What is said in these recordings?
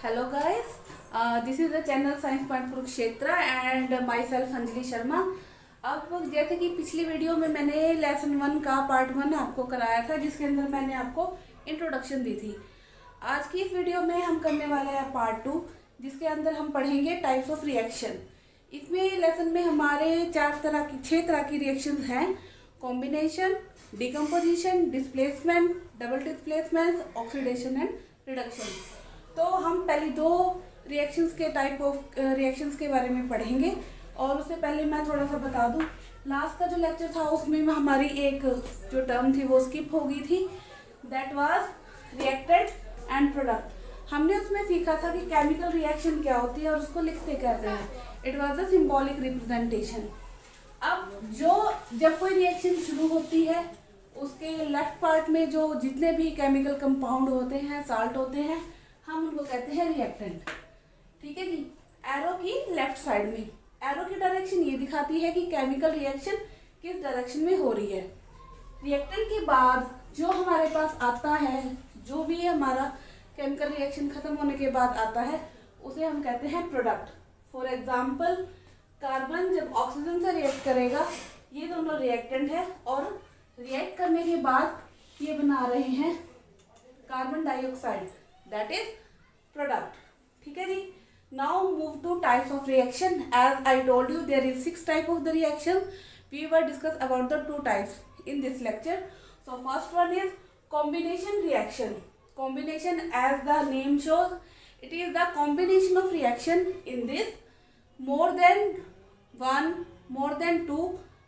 Hello guys, this is the channel Science Point Kurukshetra and myself Anjali Sharma. अब जैसे कि पिछली वीडियो में मैंने लेसन 1 का पार्ट 1 आपको कराया था, जिसके अंदर मैंने आपको इंट्रोडक्शन दी थी। आज की इस वीडियो में हम करने वाले हैं पार्ट 2, जिसके अंदर हम पढ़ेंगे टाइप्स ऑफ रिएक्शन। इसमें लेसन में हमारे 6 तरह की रिएक्शन हैं: combination, decomposition, displacement, double displacement, oxidation and reduction. तो हम पहले 2 रिएक्शंस के टाइप ऑफ रिएक्शंस के बारे में पढ़ेंगे। और उससे पहले मैं थोड़ा सा बता दूं, लास्ट का जो लेक्चर था उसमें हमारी एक जो टर्म थी वो स्किप हो गई थी, that was reactant and product. हमने उसमें सीखा था कि केमिकल रिएक्शन क्या होती है और उसको लिखते कैसे हैं। It was a symbolic representation. अब जब कोई रिएक्शन शुरू होती है, उसके लेफ्ट पार्ट में जो जितने भी केमिकल कंपाउंड होते हैं, साल्ट होते हैं, हम उनको कहते हैं रिएक्टेंट। ठीक है जी। एरो की लेफ्ट साइड में एरो की डायरेक्शन ये दिखाती है कि केमिकल रिएक्शन किस डायरेक्शन में हो रही है। रिएक्टेंट के बाद जो हमारे पास आता है, जो भी हमारा केमिकल रिएक्शन खत्म होने के बाद आता है, उसे हम कहते हैं प्रोडक्ट। फॉर एग्जाम्पल, कार्बन जब ऑक्सीजन से रिएक्ट करेगा, ये दोनों रिएक्टेंट है और रिएक्ट करने के बाद ये बना रहे हैं carbon dioxide, that is product. ठीक है जी। Now move to types of reaction. As I told you, there is 6 type of the reaction. We were discuss about the 2 types in this lecture. So first one is combination reaction. Combination, as the name shows, it is the combination of reaction in this more than 1, more than 2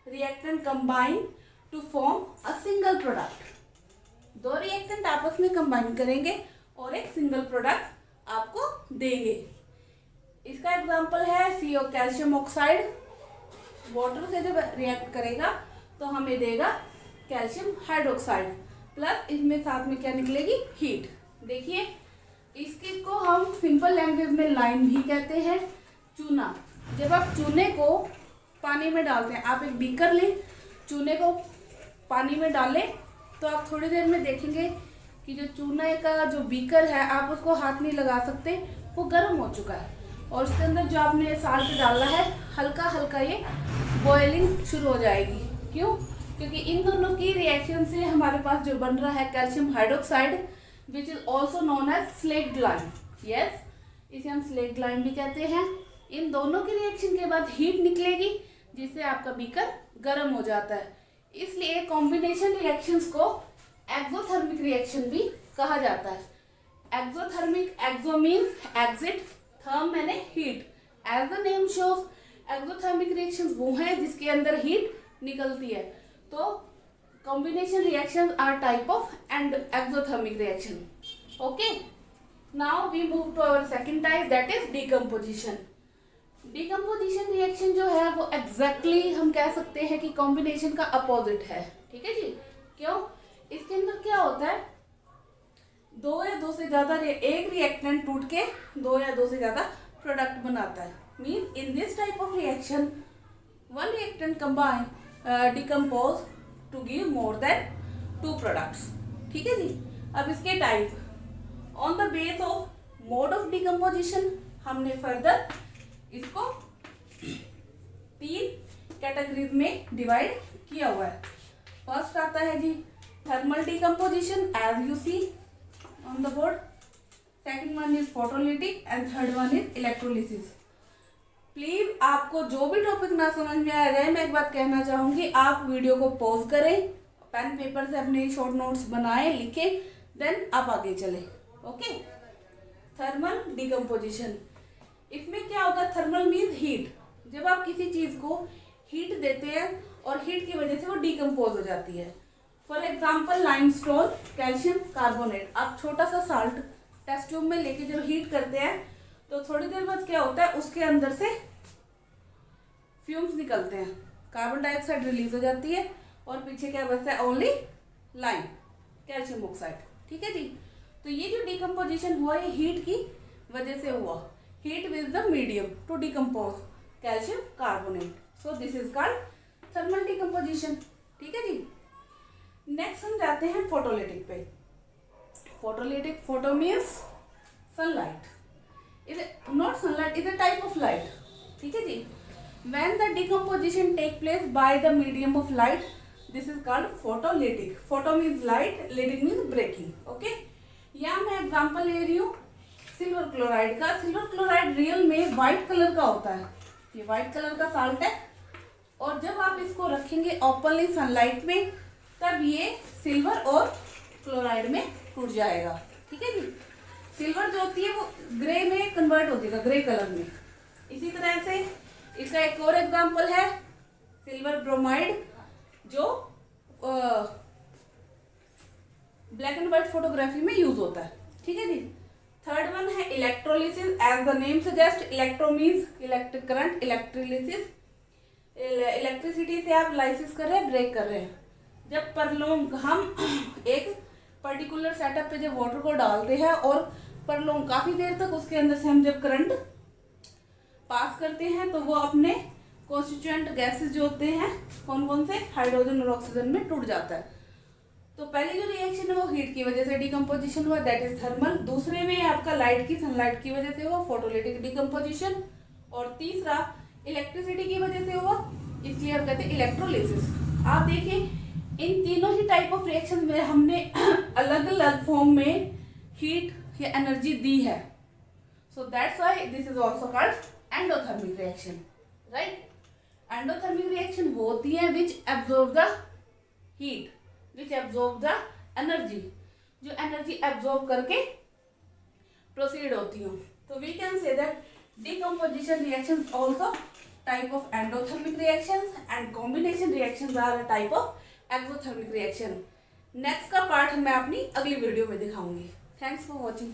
reactant combine to form a single product. 2 reactant आपस में combine करेंगे और एक single product आपको देंगे। इसका example है CO, calcium oxide. Water से जब रिएक्ट करेगा तो हमें देगा कैल्शियम हाइड्रोक्साइड, प्लस इसमें साथ में क्या निकलेगी, हीट। देखिए, इसकी को हम सिंपल लैंग्वेज में लाइम भी कहते हैं। चूना, जब आप चूने को पानी में डालते हैं, आप एक बीकर लें, चूने को पानी में डालें, तो आप थोड़ी देर में देखेंगे कि जो चूने का जो बीकर है, आप उसको हाथ नहीं लगा सकते, वो गर्म हो चुका है। और उसके अंदर जो आपने साल्ट डाला है, हल्का हल्का ये बॉइलिंग शुरू हो जाएगी। क्यों? क्योंकि इन दोनों की रिएक्शन से हमारे पास जो बन रहा है calcium hydroxide, which is also known as slaked lime. Yes, इसे हम स्लेक्ड लाइम भी कहते हैं। इन दोनों की रिएक्शन के बाद हीट निकलेगी, जिससे आपका बीकर गर्म हो जाता है। इसलिए कॉम्बिनेशन रिएक्शंस को एक्सोथर्मिक रिएक्शन भी कहा जाता है। Exothermic, exo means exit, therm मैंने heat. As the name shows, exothermic reactions वो हैं जिसके अंदर हीट निकलती है। तो combination reaction are type of and exothermic reaction. Okay, now we move to our second type, that is decomposition. Decomposition reaction जो है वो एग्जैक्टली हम कह सकते हैं कि कॉम्बिनेशन का अपोजिट है। ठीक है जी। क्यों? इसके अंदर क्या होता है, 2 या 2 से ज्यादा एक रिएक्टेंट टूट के 2 या 2 से ज्यादा प्रोडक्ट बनाता है। Mean in this type of reaction, 1 reactant combine decompose to give more than 2 products. ठीक है जी। अब इसके type, on the base of mode of decomposition, हमने फर्दर इसको 3 कैटेगरीज में डिवाइड किया हुआ है। फर्स्ट आता है जी thermal decomposition, as you see on the board. Second one is photolytic and third one is electrolysis. Please आपको जो भी टॉपिक ना समझ में आ जाए, मैं एक बात कहना चाहूंगी, आप वीडियो को पॉज करें, पेन पेपर से अपने शॉर्ट नोट्स बनाएं, लिखें, देन आप आगे चले। ओके, थर्मल डिकम्पोजिशन, इसमें क्या होगा, थर्मल मीन्स हीट। जब आप किसी चीज को हीट देते हैं और हीट की वजह से वो डिकम्पोज हो जाती है। For example, limestone, calcium carbonate. आप छोटा सा साल्ट टेस्ट ट्यूब में लेके जब हीट करते हैं, तो थोड़ी देर बाद क्या होता है, उसके अंदर से फ्यूम्स निकलते हैं, कार्बन डाइऑक्साइड रिलीज हो जाती है और पीछे क्या बचता है, ओनली लाइम, कैल्शियम ऑक्साइड। ठीक है जी। तो ये जो डिकम्पोजिशन हुआ, ये हीट की वजह से हुआ। Heat with the medium to decompose calcium carbonate, so this is called thermal decomposition. ठीक है जी। नेक्स्ट हम जाते हैं फोटोलिटिक पे। Photolytic, photo means sunlight. Is not sunlight, is a type of light, ठीक है जी। When the decomposition take place by the medium of light, this is called photolytic. Photo means light, lytic means breaking. Okay? यहाँ मैं example ले रही हूँ silver chloride का। Silver chloride real में white colour का होता है, ये व्हाइट कलर का साल्ट है, और जब आप इसको रखेंगे ओपनली सनलाइट में तब ये सिल्वर और क्लोराइड में टूट जाएगा, ठीक है जी। सिल्वर जो होती है वो ग्रे में कन्वर्ट होती है, ग्रे कलर में। इसी तरह से इसका एक और एग्जाम्पल है सिल्वर ब्रोमाइड, जो ब्लैक एंड व्हाइट फोटोग्राफी में यूज होता है, ठीक है जी। थर्ड वन है electrolysis. As the name suggest, electro means electric current, electrolysis electricity से आप लाइसिस कर रहे हैं, ब्रेक कर रहे हैं। जब परलोंग हम एक पर्टिकुलर सेटअप पे जब वाटर को डालते हैं और परलोंग काफी देर तक उसके अंदर से हम जब करंट पास करते हैं तो वो अपने कॉन्स्टिट्यूएंट गैसेस जो होते हैं कौन कौन से, हाइड्रोजन और ऑक्सीजन में टूट जाता है। तो पहले जो रिएक्शन है वो हीट की वजह से डिकम्पोजिशन हुआ, दैट इज थर्मल। दूसरे में आपका लाइट की, सनलाइट की वजह से हुआ, फोटोलिटिक डिकम्पोजिशन। और तीसरा इलेक्ट्रिसिटी की वजह से हुआ, इसलिए हम कहते हैं इलेक्ट्रोलिसिस। आप देखिए इन तीनों ही टाइप ऑफ रिएक्शन में हमने अलग अलग फॉर्म में हीट या एनर्जी दी है। So that's why this is also called endothermic reaction, right. Endothermic reaction वो होती है which absorb the heat, which absorb the energy, जो एनर्जी एब्जॉर्ब करके प्रोसीड होती हो। तो we can say that decomposition reactions also type of endothermic reactions and combination reactions are a type of exothermic reaction. Next का part मैं अपनी अगली video में दिखाऊंगी। Thanks for watching.